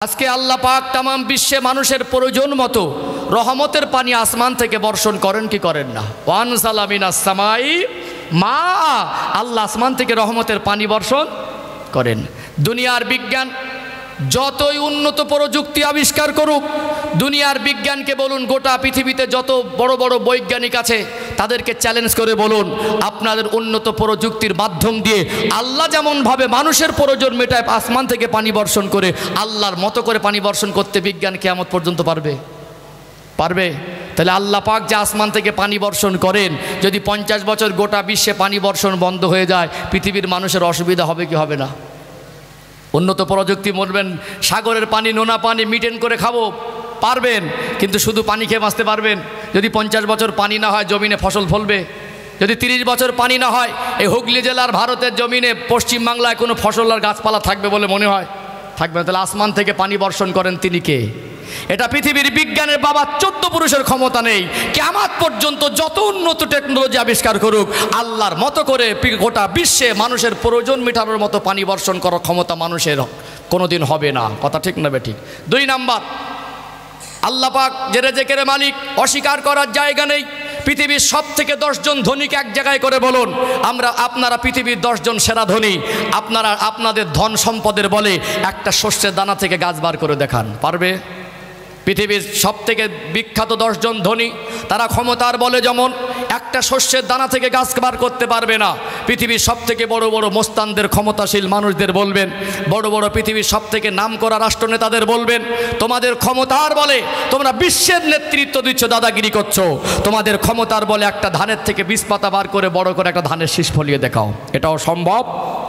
আজকে আল্লাহ পাক তামাম বিশ্বে মানুষের প্রয়োজন মতো রহমতের পানি আসমান থেকে বর্ষণ করেন কি করেন না? ওয়ানজালা মিনাস সামাই মা, আল্লাহ আসমান থেকে রহমতের পানি বর্ষণ করেন। দুনিয়ার বিজ্ঞান যতই উন্নত প্রযুক্তি আবিষ্কার করুক, দুনিয়ার বিজ্ঞানকে বলুন, গোটা পৃথিবীতে যত বড় বড় বৈজ্ঞানিক আছে তাদেরকে চ্যালেঞ্জ করে বলুন, আপনাদের উন্নত প্রযুক্তির মাধ্যম দিয়ে আল্লাহ যেমনভাবে মানুষের প্রয়োজন মেটায় আসমান থেকে পানি বর্ষণ করে, আল্লাহর মতো করে পানি বর্ষণ করতে বিজ্ঞান কিয়ামত পর্যন্ত পারবে? তাহলে আল্লাহ পাক যে আসমান থেকে পানি বর্ষণ করেন, যদি 50 বছর গোটা বিশ্বে পানি বর্ষণ বন্ধ হয়ে যায়, পৃথিবীর মানুষের অসুবিধা হবে কি হবে না? উন্নত প্রযুক্তি বলবেন সাগরের পানি, নোনা পানি মেইনটেইন করে খাবো, পারবেন, কিন্তু শুধু পানি খেয়ে বাঁচতে পারবেন? যদি 50 বছর পানি না হয় জমিনে ফসল ফলবে? যদি 30 বছর পানি না হয় এই হুগলি জেলার ভারতের জমিনে পশ্চিমবাংলায় কোনো ফসল আর গাছপালা থাকবে বলে মনে হয়? থাকবে না। তাহলে আসমান থেকে পানি বর্ষণ করেন তিনি কে? এটা পৃথিবীর বিজ্ঞানের বাবা 14 পুরুষের ক্ষমতা নেই। কিয়ামত পর্যন্ত যত উন্নত টেকনোলজি আবিষ্কার করুক, আল্লাহর মতো করে গোটা বিশ্বে মানুষের প্রয়োজন মেটানোর মতো পানি বর্ষণ করার ক্ষমতা মানুষের কোনোদিন হবে না। কথা ঠিক না বে ঠিক? 2 নাম্বার, আল্লাহ পাক যে রেজেকের মালিক, অস্বীকার করার জায়গা নেই। পৃথিবীর সব থেকে 10 জন ধনীকে এক জায়গায় করে বলুন, আপনারা পৃথিবীর 10 জন সেরা ধনী, আপনারা আপনাদের ধন সম্পদের বলে একটা শস্যের দানা থেকে গাছ বার করে দেখান, পারবে? পৃথিবীর সব থেকে বিখ্যাত 10 জন ধনী, তারা ক্ষমতার বলে যেমন একটা শস্যের দানা থেকে গাছ বার করতে পারবে না। পৃথিবীর সব থেকে বড় বড় মোস্তানদের, ক্ষমতাশীল মানুষদের বলবেন, বড় বড় পৃথিবীর সব থেকে নাম করা রাষ্ট্রনেতাদের বলবেন, তোমাদের ক্ষমতার বলে তোমরা বিশ্বের নেতৃত্ব দিচ্ছ, দাদাগিরি করছো, তোমাদের ক্ষমতার বলে একটা ধানের থেকে 20 পাতা বার করে বড় করে একটা ধানের শীষ ফলিয়ে দেখাও, এটাও সম্ভব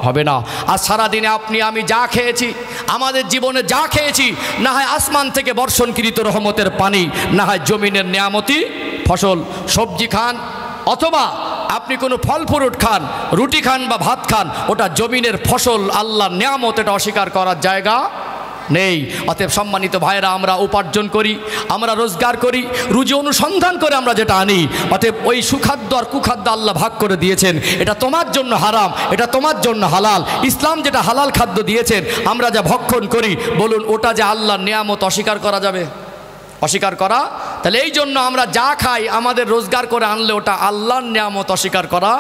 হবে না। আর সারাদিনে আপনি আমি যা খেয়েছি, আমাদের জীবনে যা খেয়েছি, না হয় আসমান থেকে বর্ষণকৃত রহমতের পানি, না হয় জমিনের নিয়ামতি ফসল, সবজি খান অথবা আপনি কোনো ফল ফ্রুট খান, রুটি খান বা ভাত খান, ওটা জমিনের ফসল, আল্লাহর নিয়ামত, এটা অস্বীকার করার জায়গা নেই। অতএব সম্মানিত ভাইরা, আমরা উপার্জন করি, আমরা রোজগার করি, রুজি অনুসন্ধান করে আমরা যেটা আনি, অতএব ওই সুখাদ্য আর কুখাদ্য আল্লাহ ভাগ করে দিয়েছেন। এটা তোমার জন্য হারাম, এটা তোমার জন্য হালাল। ইসলাম যেটা হালাল খাদ্য দিয়েছেন, আমরা যা ভক্ষণ করি, বলুন ওটা যে আল্লাহর নিয়ামত, অস্বীকার করা যাবে? অস্বীকার করা? তাহলে এই জন্য আমরা যা খাই, আমাদের রোজগার করে আনলে ওটা আল্লাহর নিয়ামত, অস্বীকার করা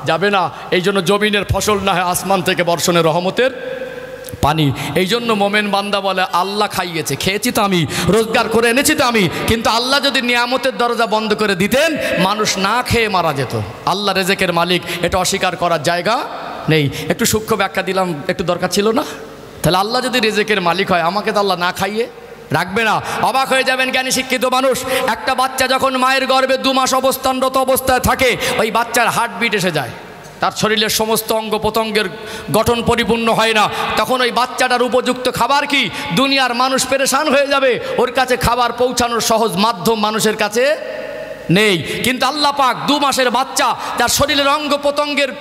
যাবে না। এই জন্য জমিনের ফসল না হয় আসমান থেকে বর্ষণের রহমতের পানি। এই জন্য মোমেন বান্দা বলে, আল্লাহ খাইয়েছে, খেয়েছি তো আমি, রোজগার করে এনেছি তো আমি, কিন্তু আল্লাহ যদি নিয়ামতের দরজা বন্ধ করে দিতেন, মানুষ না খেয়ে মারা যেত। আল্লাহ রেজেকের মালিক, এটা অস্বীকার করার জায়গা নেই। একটু সূক্ষ্ম ব্যাখ্যা দিলাম, একটু দরকার ছিল না? তাহলে আল্লাহ যদি রেজেকের মালিক হয়, আমাকে তো আল্লাহ না খাইয়ে রাখবে না। অবাক হয়ে যাবেন জ্ঞানী শিক্ষিত মানুষ, একটা বাচ্চা যখন মায়ের গর্ভে 2 মাস অবস্থানরত অবস্থায় থাকে, ওই বাচ্চার হার্টবিট এসে যায়, তার শরীরের সমস্ত অঙ্গ প্রত্যঙ্গের গঠন পরিপূর্ণ হয় না, তখন ওই বাচ্চাটার উপযুক্ত খাবার কি? দুনিয়ার মানুষ পেরেশান হয়ে যাবে, ওর কাছে খাবার পৌঁছানোর সহজ মাধ্যম মানুষের কাছে নেই। কিন্তু আল্লাহ পাক 2 মাসের বাচ্চা, তার শরীরের অঙ্গ প্রত্যঙ্গের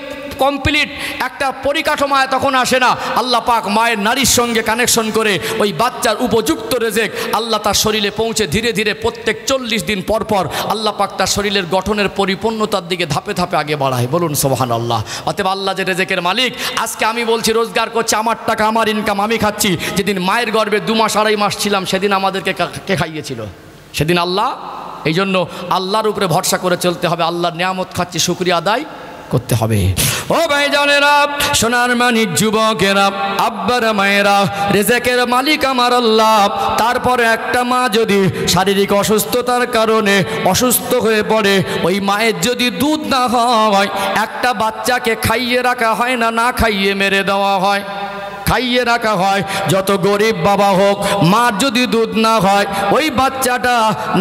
কমপ্লিট একটা পরিকাঠামোয় তখন আসে না, আল্লাহ পাক মায়ের নারীর সঙ্গে কানেকশন করে ওই বাচ্চার উপযুক্ত রেজেক আল্লাহ তার শরীরে পৌঁছে ধীরে ধীরে প্রত্যেক 40 দিন পর পর আল্লাহ পাক তার শরীরের গঠনের পরিপূর্ণতার দিকে ধাপে ধাপে আগে বাড়ায়। বলুন সুবহানাল্লাহ। অতএব আল্লাহ যে রেজেকের মালিক, আজকে আমি বলছি রোজগার করছি, আমার টাকা, আমার ইনকাম, আমি খাচ্ছি। যেদিন মায়ের গর্ভে 2 মাস 2.5 মাস ছিলাম, সেদিন আমাদেরকে কে খাইয়েছিল? সেদিন আল্লাহ। এই জন্য আল্লাহর উপরে ভরসা করে চলতে হবে, আল্লাহর নিয়ামত খাচ্ছি, শুকরিয়া আদায় করতে হবে। ও ভাইজানেরা, সোনার মানিক যুবকেরা, আব্বারা মায়েরা, রেজেকের মালিক আমার আল্লাহ। তারপরে একটা মা যদি শারীরিক অসুস্থতার কারণে অসুস্থ হয়ে পড়ে, ওই মায়ের যদি দুধ না হয়, একটা বাচ্চাকে খাইয়ে রাখা হয় না, না খাইয়ে মেরে দেওয়া হয়, খাইয়ে রাখা হয়। যত গরিব বাবা হোক, মার যদি দুধ না হয়, ওই বাচ্চাটা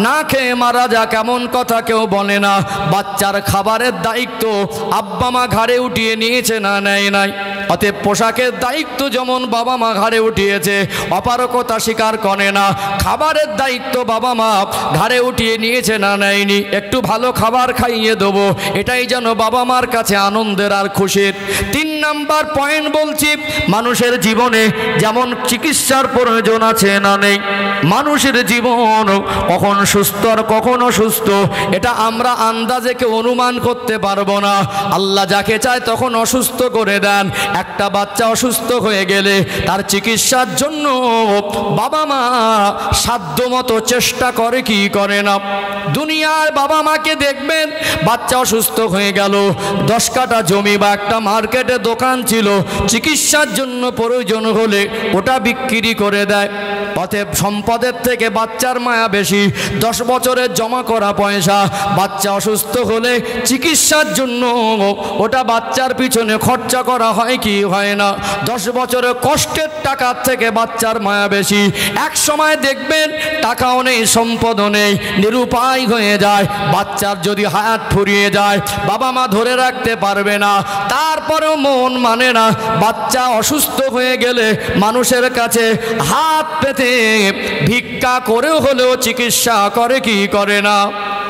না খেয়ে মারা যাক এমন কথা কেউ বলে না। বাচ্চার খাবারের দায়িত্ব আব্বা মা ঘাড়ে উঠিয়ে নিয়েছে, না নেয় নাই? অতএব পোশাকের দায়িত্ব যেমন বাবা মা ঘাড়ে উঠিয়েছে, অপারকতা স্বীকার করে না। খাবারের দায়িত্ব বাবা মা ঘাড়ে উঠিয়ে নিয়েছে, না নেয়নি? একটু ভালো খাবার খাইয়ে দেবো, এটাই যেন বাবা মার কাছে আনন্দের আর খুশির। 3 নাম্বার পয়েন্ট বলছি, মানুষের জীবনে যেমন চিকিৎসার প্রয়োজন আছে না নেই, মানুষের জীবন কখন সুস্থ আর কখন অসুস্থ এটা আমরা আন্দাজে কেউ অনুমান করতে পারবো না। আল্লাহ যাকে চায় তখন অসুস্থ করে দেন। একটা বাচ্চা অসুস্থ হয়ে গেলে তার চিকিৎসার জন্য বাবা মা সাধ্যমতো চেষ্টা করে কি করে না? দুনিয়ার বাবা মাকে দেখবেন বাচ্চা অসুস্থ হয়ে গেল, 10 কাঠা জমি বা একটা মার্কেটে দোকান ছিল, চিকিৎসার জন্য প্রয়োজন হলে ওটা বিক্রি করে দেয়। অতএব সম্পদের থেকে বাচ্চার মায়া বেশি। 10 বছরের জমা করা পয়সা বাচ্চা অসুস্থ হলে চিকিৎসার জন্য ওটা বাচ্চার পিছনে খরচা করা হয় কি হয় না? 10 বছরের কষ্টের টাকার থেকে বাচ্চার মায়া বেশি। এক সময় দেখবেন টাকাও নেই, সম্পদও নেই, নিরুপায় হয়ে যায়। বাচ্চার যদি হায়াত ফুরিয়ে যায় বাবা মা ধরে রাখতে পারবে না, তারপরেও মন মানে না। বাচ্চা অসুস্থ হয়ে গেলে মানুষের কাছে হাত পেতে ভিক্ষা করেও হলেও চিকিৎসা করে কি করে না?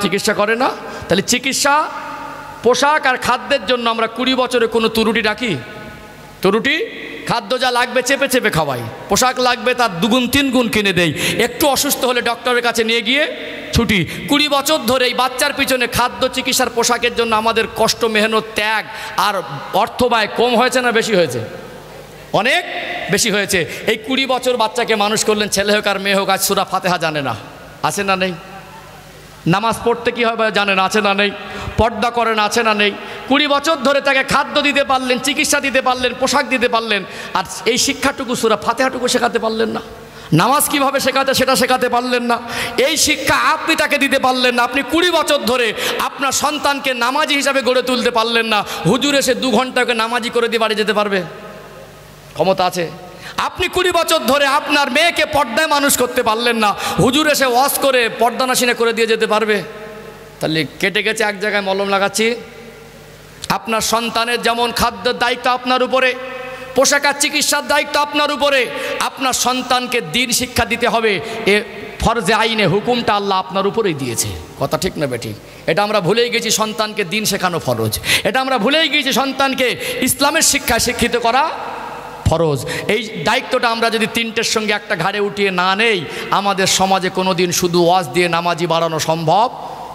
চিকিৎসা করে না? তাহলে চিকিৎসা, পোশাক আর খাদ্যের জন্য আমরা 20 বছরে কোনো ত্রুটি রাখি? ত্রুটি খাদ্য যা লাগবে চেপে চেপে খাওয়াই, পোশাক লাগবে তার 2 গুণ 3 গুণ কিনে দেই, একটু অসুস্থ হলে ডক্টরের কাছে নিয়ে গিয়ে ছুটি। 20 বছর ধরে এই বাচ্চার পিছনে খাদ্য, চিকিৎসার, পোশাকের জন্য আমাদের কষ্ট, মেহনত, ত্যাগ আর অর্থ ব্যয় কম হয়েছে না বেশি হয়েছে? অনেক বেশি হয়েছে। এই 20 বছর বাচ্চাকে মানুষ করলেন, ছেলে হোক আর মেয়ে হোক, আজ সূরা ফাতিহা জানে না, আছে না নেই? নামাজ পড়তে কী হবে জানে না, আছে না নেই? পর্দা করেন, আছে না নেই? 20 বছর ধরে তাকে খাদ্য দিতে পারলেন, চিকিৎসা দিতে পারলেন, পোশাক দিতে পারলেন, আর এই শিক্ষাটুকু সূরা ফাতিহাটুকু শেখাতে পারলেন না। নামাজ কিভাবে শেখাতে সেটা শেখাতে পারলেন না। এই শিক্ষা আপনি তাকে দিতে পারলেন না। আপনি 20 বছর ধরে আপনার সন্তানকে নামাজি হিসাবে গড়ে তুলতে পারলেন না। হুজুর এসে 2 ঘন্টাকে নামাজি করে দিয়ে বাড়ি যেতে পারবে? ক্ষমতা আছে? আপনি 20 বছর ধরে আপনার মেয়েকে পর্দায় মানুষ করতে পারলেন না। হুজুর এসে ওয়াজ করে পর্দা নাশিনা করে দিয়ে যেতে পারবে? তাহলে কেটে গেছে, এক জায়গায় মলম লাগাচ্ছি। আপনার সন্তানের যেমন খাদ্যের দায়িত্ব আপনার উপরে, পোশাক আর চিকিৎসার দায়িত্ব আপনার উপরে। আপনার সন্তানকে দ্বীন শিক্ষা দিতে হবে, এ ফরজে আইনে হুকুমটা আল্লাহ আপনার উপরেই দিয়েছে। কথা ঠিক না বেঠিক? এটা আমরা ভুলেই গেছি, সন্তানকে দ্বীন শেখানো ফরজ। এটা আমরা ভুলেই গিয়েছি, সন্তানকে ইসলামের শিক্ষায় শিক্ষিত করা ফরজ। এই দায়িত্বটা আমরা যদি 3টের সঙ্গে একটা ঘাড়ে উঠিয়ে না নেই, আমাদের সমাজে কোনো দিন শুধু ওয়াজ দিয়ে নামাজি বাড়ানো সম্ভব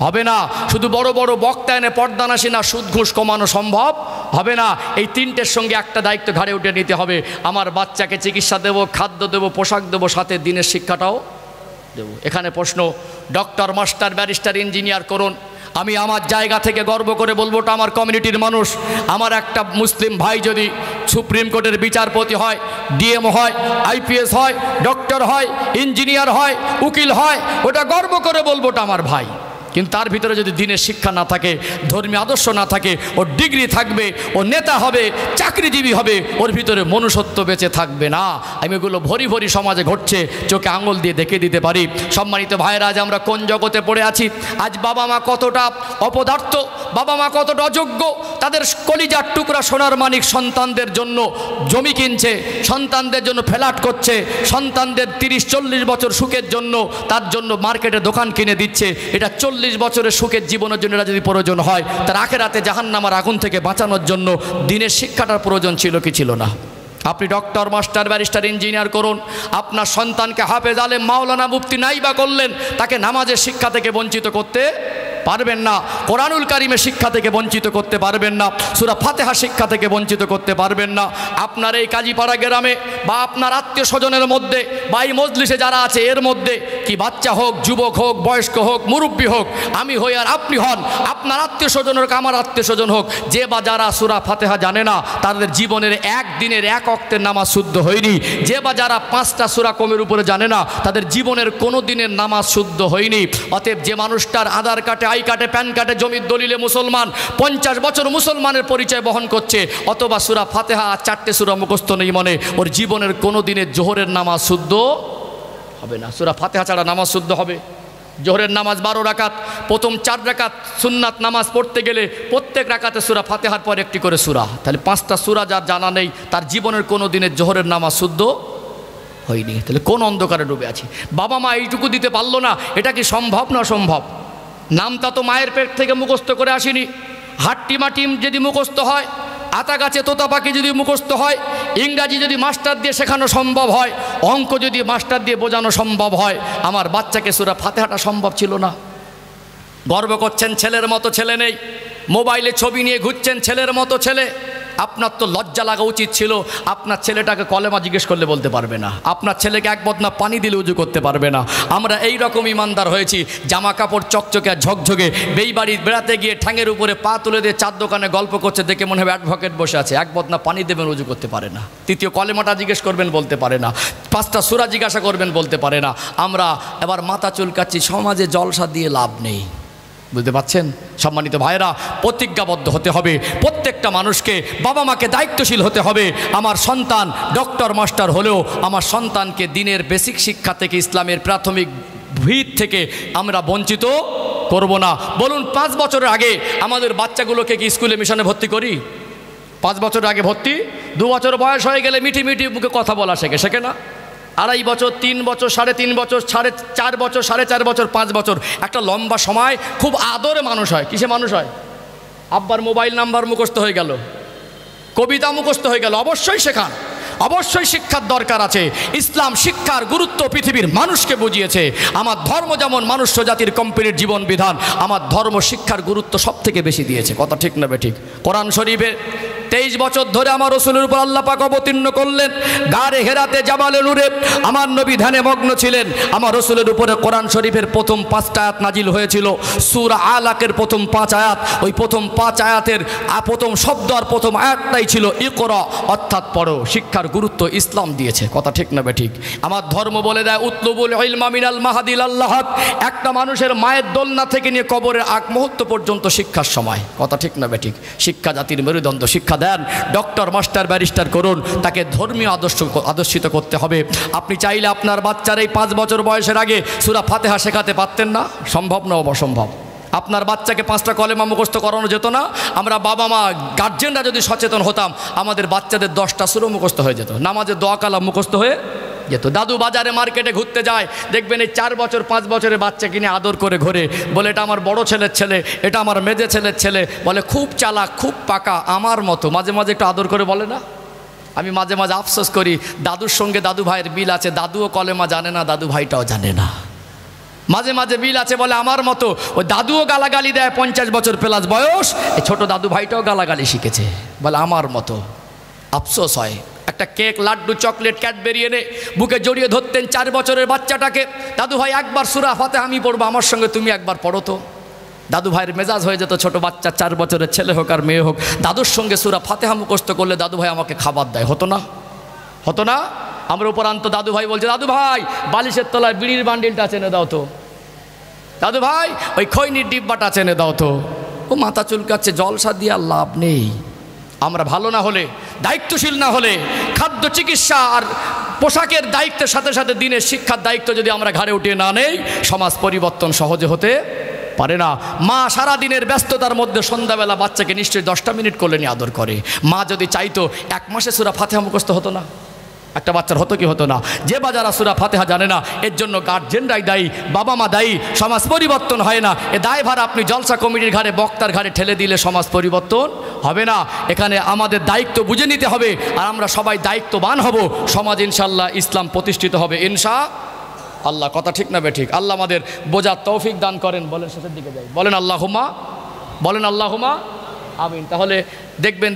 হবে না। শুধু বড় বড় বক্তা এনে পর্দা নাশিনা, সুদ ঘুষ কমানো সম্ভব হবে না। এই 3টের সঙ্গে একটা দায়িত্ব ঘাড়ে উঠে নিতে হবে। আমার বাচ্চাকে চিকিৎসা দেব, খাদ্য দেব, পোশাক দেব, সাথে দিনের শিক্ষাটাও দেব। এখানে প্রশ্ন, ডক্টর, মাস্টার, ব্যারিস্টার, ইঞ্জিনিয়ার করুন, আমি আমার জায়গা থেকে গর্ব করে বলবো, ওটা আমার কমিউনিটির মানুষ। আমার একটা মুসলিম ভাই যদি সুপ্রিম কোর্টের বিচারপতি হয়, ডিএম হয়, আইপিএস হয়, ডক্টর হয়, ইঞ্জিনিয়ার হয়, উকিল হয়, ওটা গর্ব করে বলবো ওটা আমার ভাই। কিন্তু তার ভিতরে যদি দিনের শিক্ষা না থাকে, ধর্মীয় আদর্শ না থাকে, ওর ডিগ্রি থাকবে, ও নেতা হবে, চাকরিজীবী হবে, ওর ভিতরে মনুষ্যত্ব বেঁচে থাকবে না। আমি এগুলো ভরি ভরি সমাজে ঘটছে, চোখে আঙুল দিয়ে দেখে দিতে পারি। সম্মানিত ভাইয়েরা, আজ আমরা কোন জগতে পড়ে আছি? আজ বাবা মা কতটা অপদার্থ, বাবা মা কতটা অযোগ্য। তাদের কলিজার টুকরা সোনার মানিক সন্তানদের জন্য জমি কিনছে, সন্তানদের জন্য ফ্ল্যাট করছে, সন্তানদের 30-40 বছর সুখের জন্য তার জন্য মার্কেটে দোকান কিনে দিচ্ছে। এটা 40 বছরের সুখের জীবনের জন্য যদি প্রয়োজন হয়, তার আখেরাতে জাহান্নামের আগুন থেকে বাঁচানোর জন্য দিনের শিক্ষাটার প্রয়োজন ছিল কি ছিল না? আপনি ডক্টর, মাস্টার, ব্যারিস্টার, ইঞ্জিনিয়ার করুন, আপনার সন্তানকে হাফেজ, আলেম, মাওলানা, মুফতি নাই বা করলেন, তাকে নামাজের শিক্ষা থেকে বঞ্চিত করতে পারবেন না, কোরআনুল কারিমের শিক্ষা থেকে বঞ্চিত করতে পারবেন না, সূরা ফাতিহা শিক্ষা থেকে বঞ্চিত করতে পারবেন না। আপনার এই কাজীপাড়া গ্রামে বা আপনার আত্মীয় স্বজনের মধ্যে বা এই মজলিসে যারা আছে এর মধ্যে, কি বাচ্চা হোক, যুবক হোক, বয়স্ক হোক, মুরব্বী হোক, আমি হই আর আপনি হন, আপনার আত্মীয় স্বজন হোক, আমার আত্মীয় স্বজন হোক, যে বা যারা সূরা ফাতিহা জানে না, তাদের জীবনের 1 দিনের 1 ওয়াক্তের নামাজ শুদ্ধ হয়নি। যে বা যারা 5টা সূরা কমের উপরে জানে না, তাদের জীবনের কোনো দিনের নামাজ শুদ্ধ হয়নি। অতএব যে মানুষটার আধার কার্ডে, আই কার্ডে, প্যান কার্ডে, জমির দলিলে মুসলমান, 50 বছর মুসলমানের পরিচয় বহন করছে, অথবা সূরা ফাতিহা আর 4টে সূরা মুখস্থ নেই মনে, ওর জীবনের কোনো দিনের জোহরের নামাজ শুদ্ধ হবে না। সূরা ফাতিহা ছাড়া নামাজ শুদ্ধ হবে? জোহরের নামাজ 12 রাকাত, প্রথম 4 রাকাত সুন্নাত নামাজ পড়তে গেলে প্রত্যেক রাকাতে সূরা ফাতিহার পর একটি করে সূরা, তাহলে 5টা সূরা যার জানা নেই, তার জীবনের কোনো দিনের জোহরের নামাজ শুদ্ধ হয়নি। তাহলে কোন অন্ধকারে ডুবে আছি? বাবা মা এইটুকু দিতে পারলো না, এটা কি সম্ভব না অসম্ভব? নামটা তো মায়ের পেট থেকে মুখস্থ করে আসেনি। হাট্টিমাটিম যদি মুখস্থ হয়, আতা গাছে তোতা পাখি যদি মুখস্থ হয়, ইংরাজি যদি মাস্টার দিয়ে শেখানো সম্ভব হয়, অঙ্ক যদি মাস্টার দিয়ে বোঝানো সম্ভব হয়, আমার বাচ্চাকে সূরা ফাতিহাটা সম্ভব ছিল না? গর্ব করছেন ছেলের মতো ছেলে নেই, মোবাইলে ছবি নিয়ে ঘুরছেন ছেলের মতো ছেলে। আপনার তো লজ্জা লাগা উচিত ছিল। আপনার ছেলেটাকে কলেমা জিজ্ঞেস করলে বলতে পারবে না, আপনার ছেলেকে এক বদনা পানি দিলে উজু করতে পারবে না। আমরা এই রকম ইমানদার হয়েছি, জামা কাপড় চকচকে আর ঝকঝকে, বেইবাড়ি বেড়াতে গিয়ে ঠ্যাঙের উপরে পা তুলে দিয়ে চার দোকানে গল্প করছে, দেখে মনে হবে অ্যাডভোকেট বসে আছে। এক বদনা পানি দেবেন, উজু করতে পারে না। তৃতীয় কলেমাটা জিজ্ঞেস করবেন, বলতে পারে না। 5টা সূরা জিজ্ঞাসা করবেন, বলতে পারে না। আমরা এবার মাথা চুলকাচ্ছি, সমাজে জলসা দিয়ে লাভ নেই। বুঝতে পারছেন? সম্মানিত ভাইরা, প্রতিজ্ঞাবদ্ধ হতে হবে। প্রত্যেকটা মানুষকে, বাবা মাকে দায়িত্বশীল হতে হবে। আমার সন্তান ডক্টর মাস্টার হলেও আমার সন্তানকে দিনের বেসিক শিক্ষা থেকে, ইসলামের প্রাথমিক ভিত থেকে আমরা বঞ্চিত করব না। বলুন, 5 বছরের আগে আমাদের বাচ্চাগুলোকে কি স্কুলে মিশনে ভর্তি করি? 5 বছর আগে ভর্তি, 2 বছর বয়স হয়ে গেলে মিঠি মিঠি মুখে কথা বলা শেখে না? 2.5 বছর, 3 বছর, 3.5 বছর, 4.5 বছর, 4.5 বছর, 5 বছর, একটা লম্বা সময় খুব আদরে মানুষ হয়। কিসে মানুষ হয়? আব্বার মোবাইল নাম্বার মুখস্থ হয়ে গেল, কবিতা মুখস্থ হয়ে গেল। অবশ্যই শেখান, অবশ্যই শিক্ষার দরকার আছে। ইসলাম শিক্ষার গুরুত্ব পৃথিবীর মানুষকে বুঝিয়েছে। আমার ধর্ম যেমন মনুষ্য জাতির কমপ্লিট জীবন বিধান, আমার ধর্ম শিক্ষার গুরুত্ব সব থেকে বেশি দিয়েছে। কথা ঠিক না বেঠিক? কোরআন শরীফে 23 বছর ধরে আমার রসুলের উপর আল্লাহ পাক অবতীর্ণ করলেন। গারে হেরাতে জাবালে নূরে আমার নবী ধ্যানে মগ্ন ছিলেন। আমার রসুলের উপরে কোরআন শরীফের প্রথম 5টা আয়াত নাজিল হয়েছিল। সূরা আলাকের প্রথম 5 আয়াত, ওই প্রথম 5 আয়াতের প্রথম শব্দ আর প্রথম আয়াতটাই ছিল ইকরা, অর্থাৎ পড়ো। শিক্ষার গুরুত্ব ইসলাম দিয়েছে। কথা ঠিক না বেঠিক? আমার ধর্ম বলে দেয় উতলুবুল ইলমা মিনাল মাহাদিল আল্লাহ। একটা মানুষের মায়ের দোলনা থেকে নিয়ে কবরের আগ মুহূর্ত পর্যন্ত শিক্ষার সময়। কথা ঠিক না বেঠিক? শিক্ষা জাতির মেরুদণ্ড। শিক্ষা দেন, ডক্টর মাস্টার ব্যারিস্টার করুন, তাকে ধর্মীয় আদর্শিত করতে হবে। আপনি চাইলে আপনার বাচ্চার এই 5 বছর বয়সের আগে সূরা ফাতিহা শেখাতে পারতেন না? সম্ভব না? অসম্ভব। আপনার বাচ্চাকে 5টা কলেমা মুখস্থ করানো যেত না? আমরা বাবা মা গার্জেনরা যদি সচেতন হতাম, আমাদের বাচ্চাদের 10টা সূরা মুখস্থ হয়ে যেত, নামাজের দোয়া কালাম মুখস্থ হয়ে যেত। দাদু বাজারে মার্কেটে ঘুরতে যায়, দেখবেন এই 4 বছর 5 বছরের বাচ্চা কিনে আদর করে ঘোরে, বলে এটা আমার বড় ছেলের ছেলে, এটা আমার মেজে ছেলের ছেলে, বলে খুব চালাক, খুব পাকা, আমার মতো। মাঝে মাঝে একটু আদর করে বলে না? আমি মাঝে মাঝে আফসোস করি, দাদুর সঙ্গে দাদু ভাইয়ের বিল আছে, দাদুও কলেমা জানে না, দাদু ভাইটাও জানে না। মাঝে মাঝে বিল আছে, বলে আমার মতো। ওই দাদুও গালাগালি দেয়, 50 বছর প্লাস বয়স, এই ছোট দাদু ভাইটাও গালাগালি শিখেছে, বলে আমার মতো। আফসোস হয়। একটা কেক, লাড্ডু, চকলেট, ক্যাডবেরি এনে বুকে জড়িয়ে ধরতেন 4 বছরের বাচ্চাটাকে। দাদু ভাই একবার সূরা ফাতিহা আমি পড়বো, আমার সঙ্গে তুমি একবার পড়ো তো। দাদু ভাইয়ের মেজাজ হয়ে যেত, ছোট বাচ্চা 4 বছরের ছেলে হোক আর মেয়ে হোক, দাদুর সঙ্গে সূরা ফাতিহা মুখস্থ করলে দাদু ভাই আমাকে খাবার দেয়। হতো না? হতো না? আমরা উপরান্ত দাদু ভাই বলছে, দাদু ভাই বালিশের তলায় বিড়ির বান্ডিলটা চেনে দাও তো, দাদু ভাই ওই খৈনির ডিব্বাটা চেনে দাও তো। ও মাথা চুলকাচ্ছে, জলসা দিয়ে আর লাভ নেই। আমরা ভালো না হলে, দায়িত্বশীল না হলে, খাদ্য, চিকিৎসা আর পোশাকের দায়িত্বের সাথে সাথে দিনের শিক্ষার দায়িত্ব যদি আমরা ঘাড়ে উঠিয়ে না নেই, সমাজ পরিবর্তন সহজে হতে পারে না। মা সারাদিনের ব্যস্ততার মধ্যে সন্ধ্যাবেলা বাচ্চাকে নিশ্চয়ই 10টা মিনিট কোলে নিয়ে আদর করে। মা যদি চাইতো 1 মাসে সূরা ফাতিহা মুখস্থ হতো না? একটা বাচ্চার হতো কি হতো না? যে বা যারা সূরা ফাতিহা জানে না, এর জন্য গার্জেনরাই দায়ী, বাবা মা দায়ী। সমাজ পরিবর্তন হয় না। এ দায়ভার আপনি জলসা কমিটির ঘাড়ে, বক্তার ঘাড়ে ঠেলে দিলে সমাজ পরিবর্তন হবে না। এখানে আমাদের দায়িত্ব বুঝে নিতে হবে, আর আমরা সবাই দায়িত্ববান হব। সমাজ ইনশাল্লাহ ইসলাম প্রতিষ্ঠিত হবে ইনশাআল্লাহ। কথা ঠিক না বেঠিক? আল্লাহ আমাদের বোঝার তৌফিক দান করেন। বলেন শেষের দিকে যাই, বলেন আল্লাহুম্মা, বলেন আল্লাহুম্মা আমিন। তাহলে দেখবেন